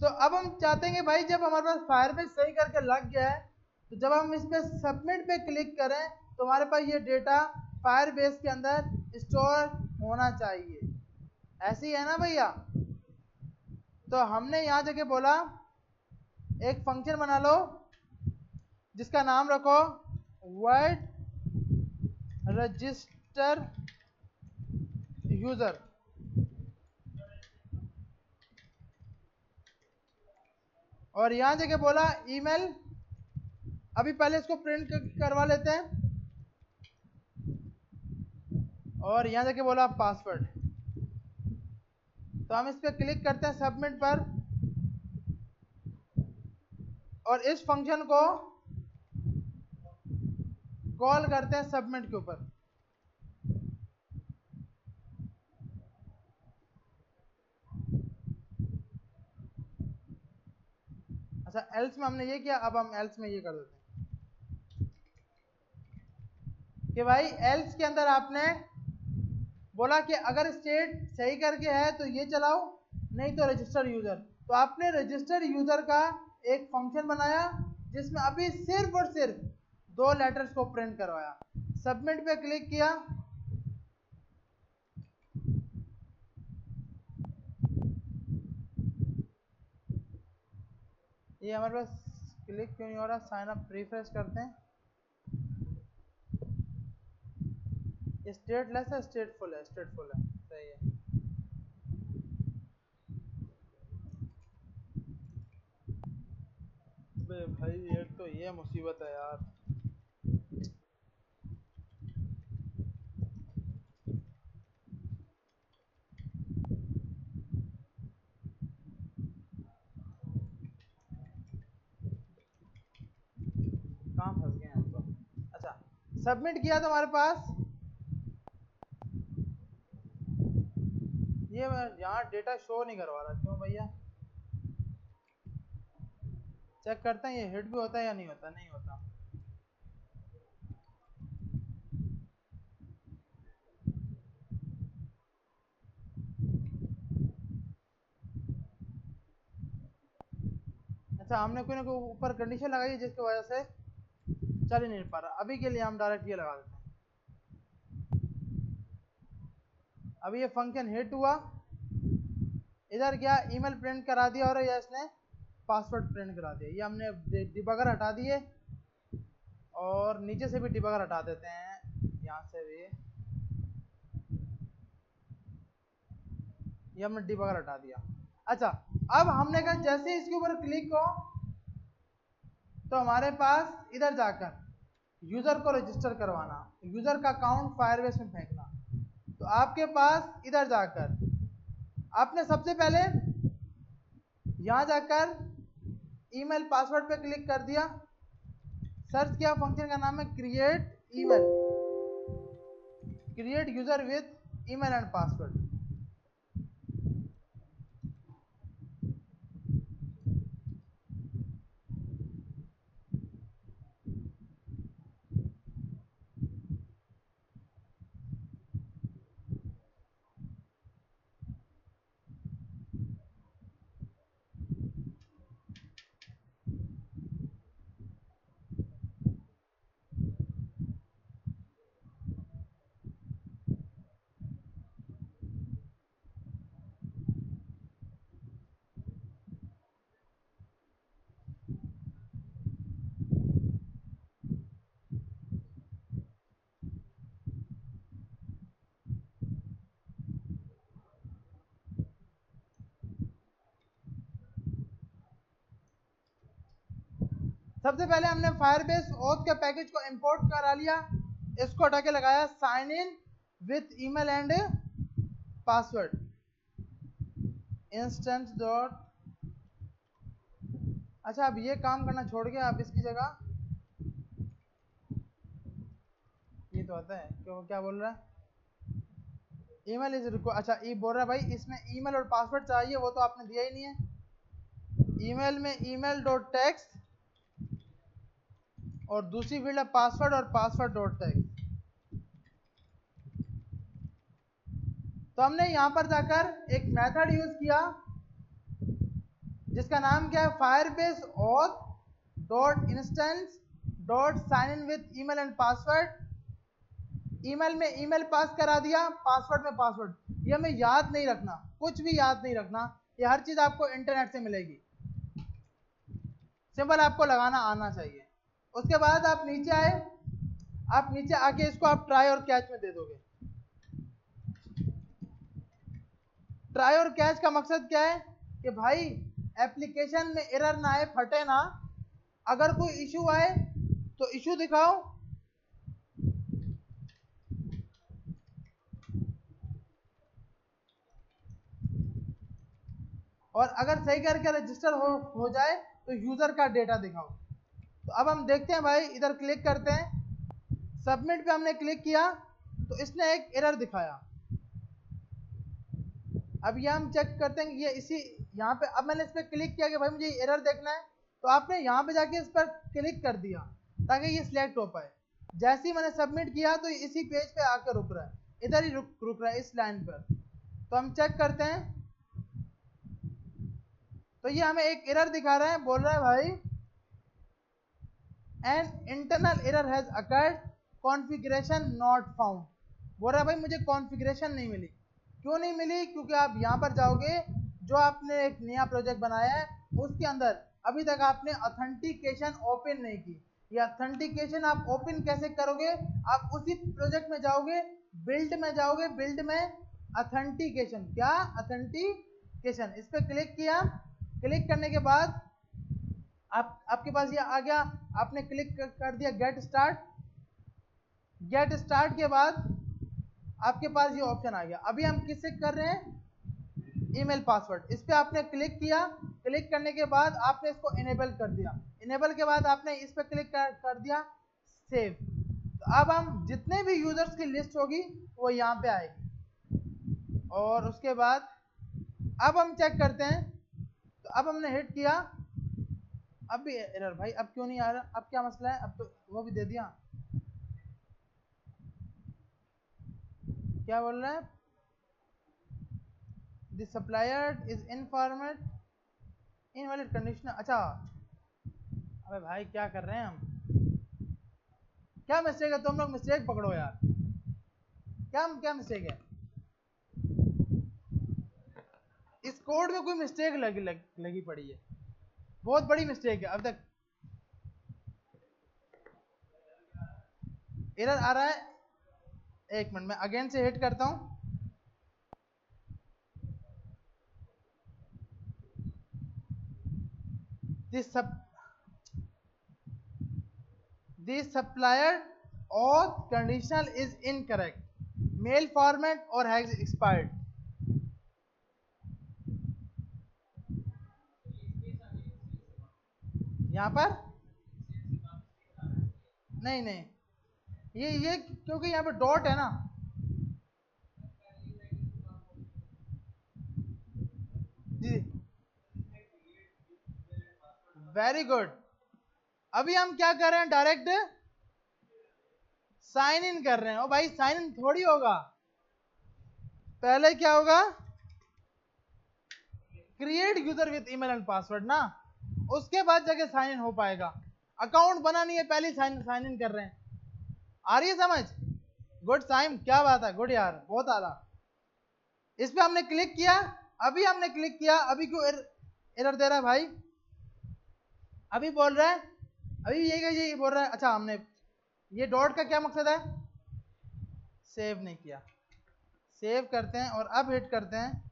तो अब हम चाहते हैं कि भाई जब हमारे पास फायरबेस सही करके लग गया है, तो जब हम इस पे सबमिट पे क्लिक करें तो हमारे पास ये डेटा फायरबेस के अंदर स्टोर होना चाहिए। ऐसे ही है ना भैया? तो हमने यहाँ जगह बोला एक फंक्शन बना लो जिसका नाम रखो वर्ड रजिस्टर यूजर, और यहां जगह बोला ईमेल। अभी पहले इसको प्रिंट करवा लेते हैं, और यहां जगह बोला पासवर्ड। तो हम इस पर क्लिक करते हैं सबमिट पर, और इस फंक्शन को कॉल करते हैं सबमिट के ऊपर। अच्छा, एल्स में हमने ये किया, अब हम एल्स में ये कर देते हैं कि भाई एल्स के अंदर आपने बोला कि अगर स्टेट सही करके है तो ये चलाओ, नहीं तो रजिस्टर यूजर। तो आपने रजिस्टर यूजर का एक फंक्शन बनाया जिसमें अभी सिर्फ और सिर्फ 2 लेटर्स को प्रिंट करवाया। सबमिट पे क्लिक किया, ये हमारे पास क्लिक क्यों नहीं हो रहा? साइन अप रिफ्रेश करते हैं। स्टेटलेस है, स्टेटफुल है, स्टेटफुल है, सही है। बे भाई एक तो ये मुसीबत है यार। कहाँ फंस गए हैं तो? अच्छा, सबमिट किया तो हमारे पास ये यहाँ डेटा शो नहीं करवा रहा, क्यों भैया? चेक करते हैं ये हिट भी होता है या नहीं होता। नहीं होता। अच्छा, हमने कोई ना कोई ऊपर कंडीशन लगाई है जिसकी वजह से चल ही नहीं पा रहा। अभी के लिए हम डायरेक्ट ये लगा देते हैं। अभी ये फंक्शन हिट हुआ, इधर क्या ईमेल प्रिंट करा दिया और ये इसने पासवर्ड प्रिंट करा दिया। ये हमने डिबगर हटा दिए, और नीचे से भी डिबगर हटा देते हैं, यहाँ से भी ये हमने डिबगर हटा दिया। अच्छा, अब हमने कहा जैसे इसके ऊपर क्लिक हो तो हमारे पास इधर जाकर यूजर को रजिस्टर करवाना, यूजर का अकाउंट फायरबेस में फेंकना। तो आपके पास इधर जाकर आपने सबसे पहले यहां जाकर ईमेल पासवर्ड पे क्लिक कर दिया, सर्च किया, फंक्शन का नाम है create email, create user with email and password. सबसे पहले हमने फायरबेस ऑथ के पैकेज को इंपोर्ट करा लिया, इसको हटा के लगाया sign in with email and password instance dot. अच्छा, अब ये काम करना छोड़ के अब इसकी जगह ये तो आता है, क्यों क्या बोल रहा है? Email is required. अच्छा, ये बोल रहा है भाई इसमें ईमेल और पासवर्ड चाहिए, वो तो आपने दिया ही नहीं है। ईमेल में ईमेल डॉट टेक्स्ट, और दूसरी फील्ड है पासवर्ड और पासवर्ड डॉट टेक्स्ट। तो हमने यहां पर जाकर एक मेथड यूज किया जिसका नाम क्या है, Firebase auth dot instance dot sign in with email and password. Email में ईमेल पास करा दिया, पासवर्ड में पासवर्ड। ये हमें याद नहीं रखना, कुछ भी याद नहीं रखना, ये हर चीज आपको इंटरनेट से मिलेगी, सिंपल आपको लगाना आना चाहिए। उसके बाद आप नीचे आए, आप नीचे आके इसको आप ट्राई और कैच में दे दोगे। ट्राई और कैच का मकसद क्या है कि भाई एप्लीकेशन में एरर ना आए, फटे ना, अगर कोई इशू आए तो इशू दिखाओ, और अगर सही करके रजिस्टर हो जाए तो यूजर का डेटा दिखाओ। तो अब हम देखते हैं भाई, इधर क्लिक करते हैं, सबमिट पे हमने क्लिक किया तो इसने एक एरर दिखाया। अब ये हम चेक करते हैं कि ये इसी यहाँ पे, अब मैंने इस पर क्लिक किया कि भाई मुझे एरर देखना है, तो आपने यहाँ पे जाके इस पर क्लिक कर दिया ताकि ये सिलेक्ट हो पाए। जैसे ही मैंने सबमिट किया तो इसी पेज पे आकर रुक रहा है, इधर ही रुक रहा है इस लाइन पर। तो हम चेक करते हैं, तो ये हमें एक एरर दिखा रहा है, बोल रहा है भाई an internal error has occurred, configuration not found. बोल रहा है भाई मुझे कॉन्फ़िगरेशन नहीं मिली। क्यों नहीं मिली? क्योंकि आप यहाँ पर जाओगे, जो आपने एक नया प्रोजेक्ट बनाया है उसके अंदर अभी तक आपने ऑथेंटिकेशन ओपन नहीं की। ये ऑथेंटिकेशन आप ओपन कैसे करोगे? आप उसी प्रोजेक्ट में जाओगे, बिल्ड में जाओगे, बिल्ड में ऑथेंटिकेशन, क्या ऑथेंटिकेशन, इस पर क्लिक किया। क्लिक करने के बाद आपके पास ये आ गया, आपने क्लिक कर दिया गेट स्टार्ट। गेट स्टार्ट के बाद आपके पास ये ऑप्शन आ गया। अभी हम किससे कर रहे हैं? Email password. इस पे आपने क्लिक किया, क्लिक करने के बाद आपने इसको इनेबल कर दिया। इनेबल के बाद आपने इस पे क्लिक कर दिया सेव। तो अब हम जितने भी यूजर्स की लिस्ट होगी वो यहाँ पे आएगी। और उसके बाद अब हम चेक करते हैं, तो अब हमने हिट किया, अब भी एरर। भाई अब क्यों नहीं आ रहा? अब क्या मसला है? अब तो वो भी दे दिया, क्या बोल रहा है? The supplier is informed invalid condition. अच्छा, अबे भाई क्या कर रहे हैं हम? क्या मिस्टेक है? तुम लोग मिस्टेक पकड़ो यार, क्या मिस्टेक है? इस कोड में कोई मिस्टेक लगी पड़ी है, बहुत बड़ी मिस्टेक है। अब तक एरर आ रहा है, एक मिनट में अगेन से हिट करता हूं। The supplier auth conditional is incorrect, mail format or has expired। यहाँ पर नहीं, ये क्योंकि यहाँ पे डॉट है ना। जी, वेरी गुड। अभी हम क्या कर रहे हैं? डायरेक्ट साइन इन कर रहे हैं। ओ भाई साइन इन थोड़ी होगा, पहले क्या होगा? Create user with email and password ना, उसके बाद जाके साइन इन हो पाएगा। अकाउंट बना नहीं है, पहले साइन इन कर रहे हैं। आ रही है समझ? गुड साइम, क्या बात है, गुड यार, बहुत आला। इस पे हमने क्लिक किया, अभी हमने क्लिक किया, अभी क्यों एरर दे रहा है भाई? अभी बोल रहा है, अभी यही बोल रहा है। अच्छा, हमने ये डॉट का क्या मकसद है? सेव नहीं किया। सेव करते हैं और अब हिट करते हैं।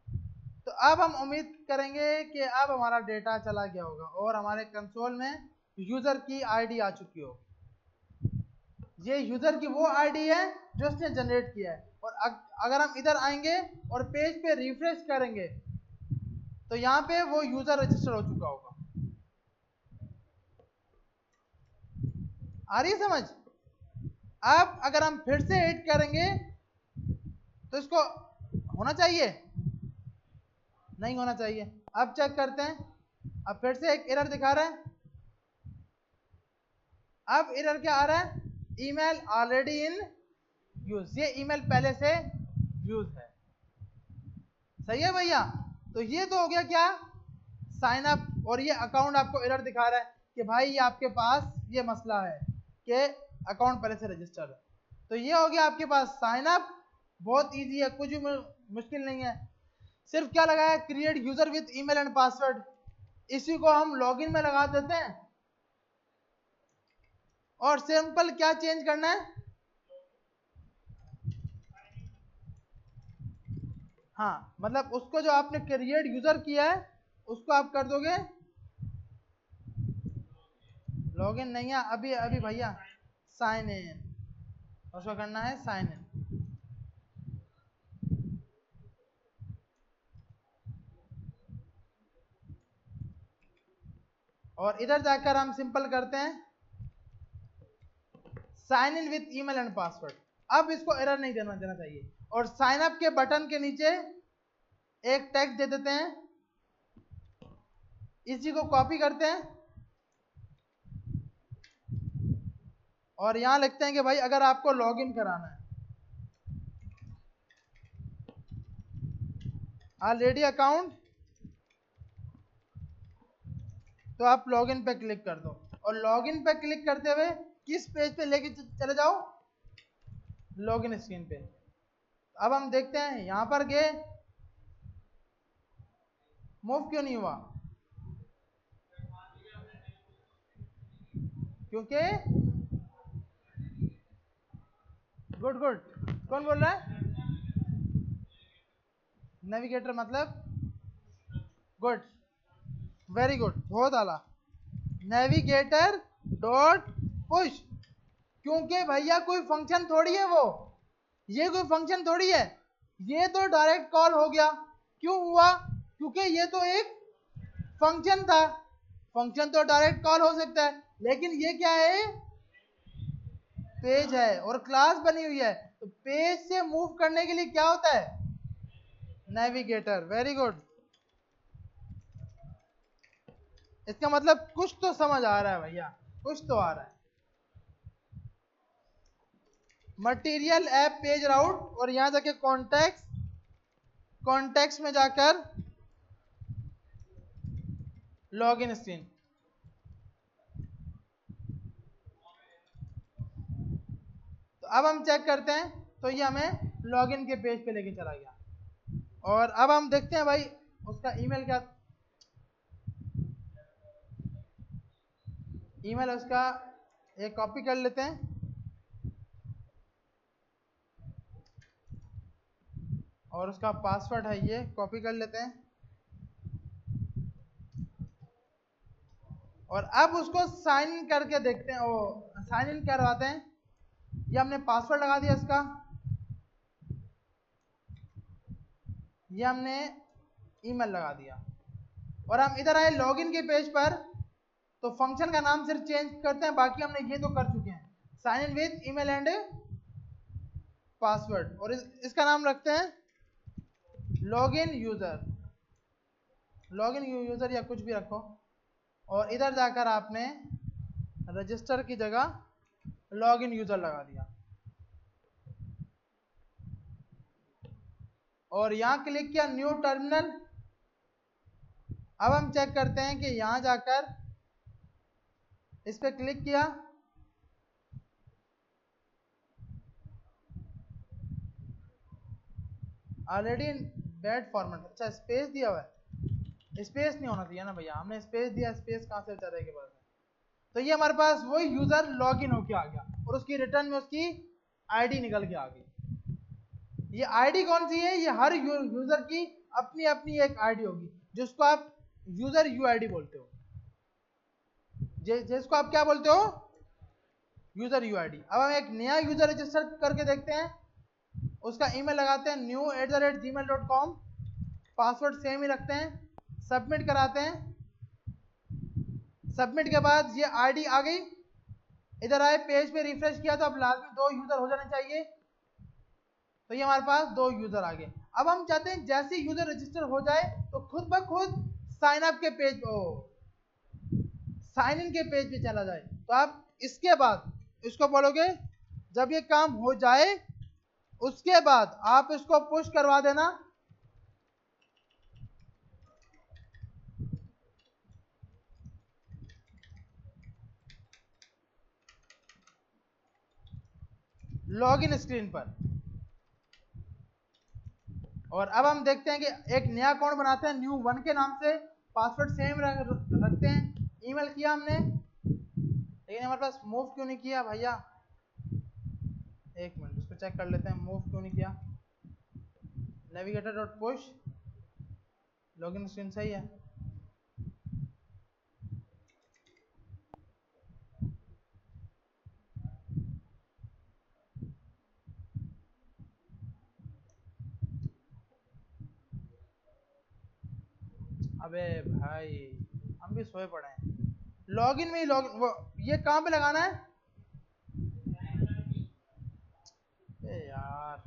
तो अब हम उम्मीद करेंगे कि अब हमारा डेटा चला गया होगा और हमारे कंसोल में यूजर की आईडी आ चुकी होगी। ये यूजर की वो आईडी है जो उसने जनरेट किया है। और अगर हम इधर आएंगे और पेज पे रिफ्रेश करेंगे तो यहाँ पे वो यूजर रजिस्टर हो चुका होगा। आ रही है समझ? अब अगर हम फिर से हिट करेंगे तो इसको होना चाहिए, नहीं होना चाहिए। अब चेक करते हैं, अब फिर से एक एरर दिखा रहा है। अब एरर क्या आ रहा है? Email already in use. ये ईमेल पहले से यूज है। सही है भैया? तो ये तो हो गया क्या? साइन अप और ये अकाउंट आपको एरर दिखा रहा है कि भाई ये आपके पास ये मसला है कि अकाउंट पहले से रजिस्टर्ड है। तो ये हो गया आपके पास साइन अप, बहुत इजी है, कुछ भी मुश्किल नहीं है। सिर्फ क्या लगा है, create user with email and password, इसी को हम लॉगिन में लगा देते हैं और सिंपल क्या चेंज करना है, हाँ मतलब उसको जो आपने क्रिएट यूजर किया है उसको आप कर दोगे लॉगिन, नहीं है अभी अभी भैया, साइन इन, उसको करना है साइन इन। और इधर जाकर हम सिंपल करते हैं sign in with email and password. अब इसको एरर नहीं देना चाहिए। और साइन अप के बटन के नीचे एक टेक्स्ट दे देते हैं, इसी को कॉपी करते हैं और यहां लिखते हैं कि भाई अगर आपको लॉगिन कराना है, ऑलरेडी अकाउंट, तो आप लॉगिन पे क्लिक कर दो। और लॉगिन पे क्लिक करते हुए किस पेज पे लेके चले जाओ, लॉगिन स्क्रीन पे। अब हम देखते हैं यहां पर गए, मूव क्यों नहीं हुआ, क्योंकि गुड गुड, कौन बोल रहा है, नेविगेटर मतलब गुड, वेरी गुड, बहुत आला, नेविगेटर डॉट पुश। क्योंकि भैया कोई फंक्शन थोड़ी है वो, ये कोई फंक्शन थोड़ी है, ये तो डायरेक्ट कॉल हो गया। क्यों हुआ, क्योंकि ये तो एक फंक्शन था, फंक्शन तो डायरेक्ट कॉल हो सकता है, लेकिन ये क्या है, पेज है और क्लास बनी हुई है, तो पेज से मूव करने के लिए क्या होता है, नेविगेटर, वेरी गुड। इसका मतलब कुछ तो समझ आ रहा है भैया, कुछ तो आ रहा है। मटेरियल ऐप पेज राउट, और यहां जाके कॉन्टेक्स्ट, कॉन्टेक्स्ट में जाकर लॉगिन स्क्रीन। तो अब हम चेक करते हैं, तो ये हमें लॉगिन के पेज पे लेके चला गया। और अब हम देखते हैं भाई उसका ईमेल क्या, ईमेल उसका एक कॉपी कर लेते हैं और उसका पासवर्ड है ये, कॉपी कर लेते हैं और अब उसको साइन इन करके देखते हैं, वो साइन इन करवाते हैं। ये हमने पासवर्ड लगा दिया इसका, ये हमने ईमेल लगा दिया और हम इधर आए लॉगिन के पेज पर, तो फंक्शन का नाम सिर्फ चेंज करते हैं, बाकी हमने ये तो कर चुके हैं, sign in with email and password. और इसका नाम रखते हैं लॉगिन यूजर, लॉगिन यूजर या कुछ भी रखो। और इधर जाकर आपने रजिस्टर की जगह लॉगिन यूजर लगा दिया और यहां क्लिक किया न्यू टर्मिनल। अब हम चेक करते हैं कि यहां जाकर इस पे क्लिक किया, ऑलरेडी बैड फॉर्मेट, अच्छा स्पेस दिया हुआ है, स्पेस नहीं होना चाहिए ना भैया, हमने स्पेस दिया, स्पेस कहां से चलेगा के बाद। तो ये हमारे पास वही यूजर लॉगिन होके आ गया और उसकी रिटर्न में उसकी आईडी निकल के आ गई। ये आईडी कौन सी है, ये हर यूजर की अपनी अपनी एक आईडी होगी, जिसको आप यूजर यूआईडी बोलते हो, जिसको आप क्या बोलते हो, यूजर यूआईडी। अब हम एक नया यूजर रजिस्टर करके देखते हैं, उसका ईमेल लगाते हैं new@gmail.com, पासवर्ड सेम ही रखते हैं, सबमिट कराते हैं। सबमिट के बाद ये आईडी आ गई, इधर आए पेज पे रिफ्रेश किया तो अब लाजमी 2 यूजर हो जाने चाहिए, तो ये हमारे पास 2 यूजर आ गए। अब हम चाहते हैं जैसे यूजर रजिस्टर हो जाए तो खुद ब खुद साइन अप के पेज, साइन इन के पेज पे चला जाए। तो आप इसके बाद इसको बोलोगे, जब ये काम हो जाए उसके बाद आप इसको पुश करवा देना, लॉगिन स्क्रीन पर। और अब हम देखते हैं कि एक नया अकाउंट बनाते हैं न्यू वन के नाम से, पासवर्ड सेम रखते हैं। ईमेल किया हमने, लेकिन हमारे पास मूव क्यों नहीं किया भैया, एक मिनट इसको चेक कर लेते हैं, मूव क्यों नहीं किया। Navigator dot push, login screen सही है। अबे भाई हम भी सोए पड़े हैं। लॉगिन में ही लॉगिन, वो ये कहाँ पे लगाना है यार,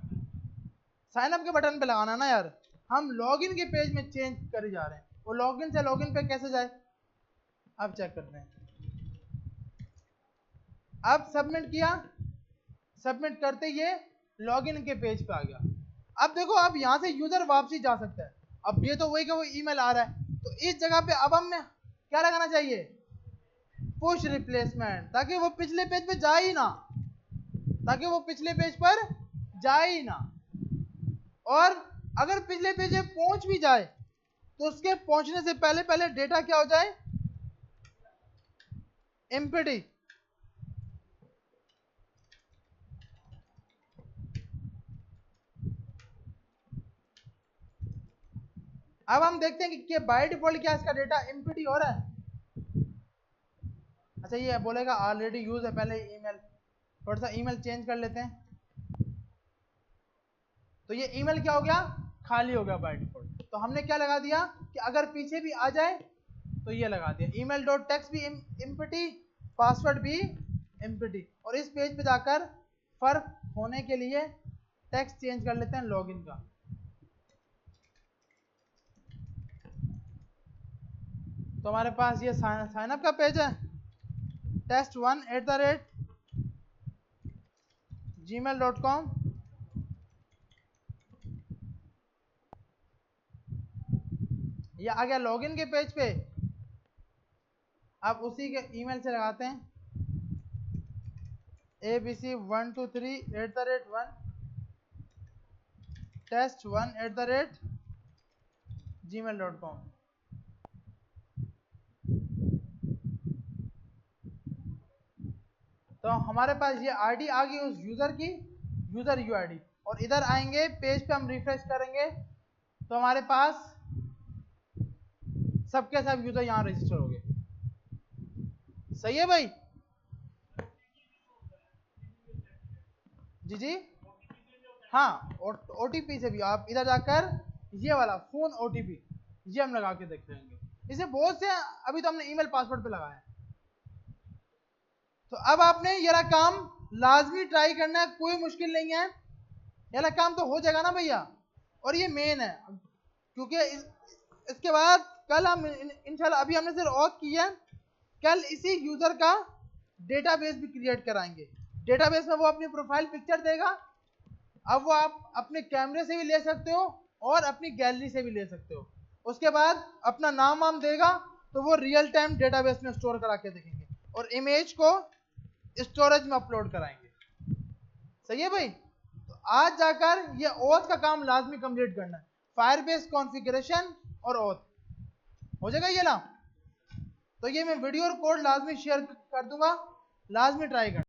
साइन अप के बटन पे लगाना ना यार। हम लॉगिन के पेज में चेंज करे जा रहे हैं, वो लॉगिन से लॉगिन पे कैसे जाए, अब चेक करते हैं। अब सबमिट किया, सबमिट करते ये लॉगिन के पेज पे आ गया। अब देखो, अब यहाँ से यूजर वापसी जा सकता है। अब ये तो वही का वो ईमेल आ रहा है, तो इस जगह पे अब हमें क्या लगाना चाहिए, पुश रिप्लेसमेंट, ताकि वो पिछले पेज पे जाए ही ना, ताकि वो पिछले पेज पर जाए ही ना। और अगर पिछले पेज पे पहुंच भी जाए तो उसके पहुंचने से पहले पहले डेटा क्या हो जाए, एम्प्टी। अब हम देखते हैं कि बाय डिफॉल्ट क्या इसका डेटा एम्प्टी हो रहा है। अच्छा ये बोलेगा ऑलरेडी यूज है पहले ईमेल, थोड़ा सा ईमेल चेंज कर लेते हैं। तो ये ईमेल क्या हो गया, खाली हो गया बाय डिफॉल्ट। तो हमने क्या लगा दिया कि अगर पीछे भी आ जाए तो ये लगा दिया ईमेल डॉट टेक्स्ट भी एम्प्टी, पासवर्ड भी एम्प्टी। और इस पेज पे जाकर फर्क होने के लिए टेक्स्ट चेंज कर लेते हैं लॉगिन का। तो हमारे पास ये साइन अप का पेज है, test1@gmail.com। ये आ गया लॉगिन के पेज पे। अब उसी के ईमेल से लगाते हैं abc123@1 test1@gmail.com। तो हमारे पास ये आईडी आ गई उस यूजर की, यूजर यूआईडी। और इधर आएंगे पेज पे, हम रिफ्रेश करेंगे तो हमारे पास सबके सब यूजर यहाँ रजिस्टर हो गए। सही है भाई, जी जी हाँ। ओटीपी से भी आप इधर जाकर ये वाला फोन ओटीपी ये हम लगा के देख लेंगे। इसे बहुत से अभी तो हमने ईमेल पासवर्ड पे लगाया है। तो अब आपने ये रहा काम लाजमी ट्राई करना है, कोई मुश्किल नहीं है, ये काम तो हो जाएगा ना भैया। और ये मेन है, क्योंकि इसके बाद कल हम इंशाल्लाह, अभी हमने सिर्फ ऑथ की है, कल इसी यूजर का डेटाबेस भी क्रिएट कराएंगे। डेटाबेस में वो अपनी प्रोफाइल पिक्चर देगा। अब वो आप अपने कैमरे से भी ले सकते हो और अपनी गैलरी से भी ले सकते हो। उसके बाद अपना नाम वाम देगा, तो वो रियल टाइम डेटाबेस में स्टोर करा के देखेंगे और इमेज को स्टोरेज में अपलोड कराएंगे। सही है भाई, तो आज जाकर ये ऑथ का काम लाजमी कंप्लीट करना है, फायरबेस कॉन्फ़िगरेशन और ऑथ हो जाएगा ये ना। तो ये मैं वीडियो और कोड लाजमी शेयर कर दूंगा, लाजमी ट्राई करना।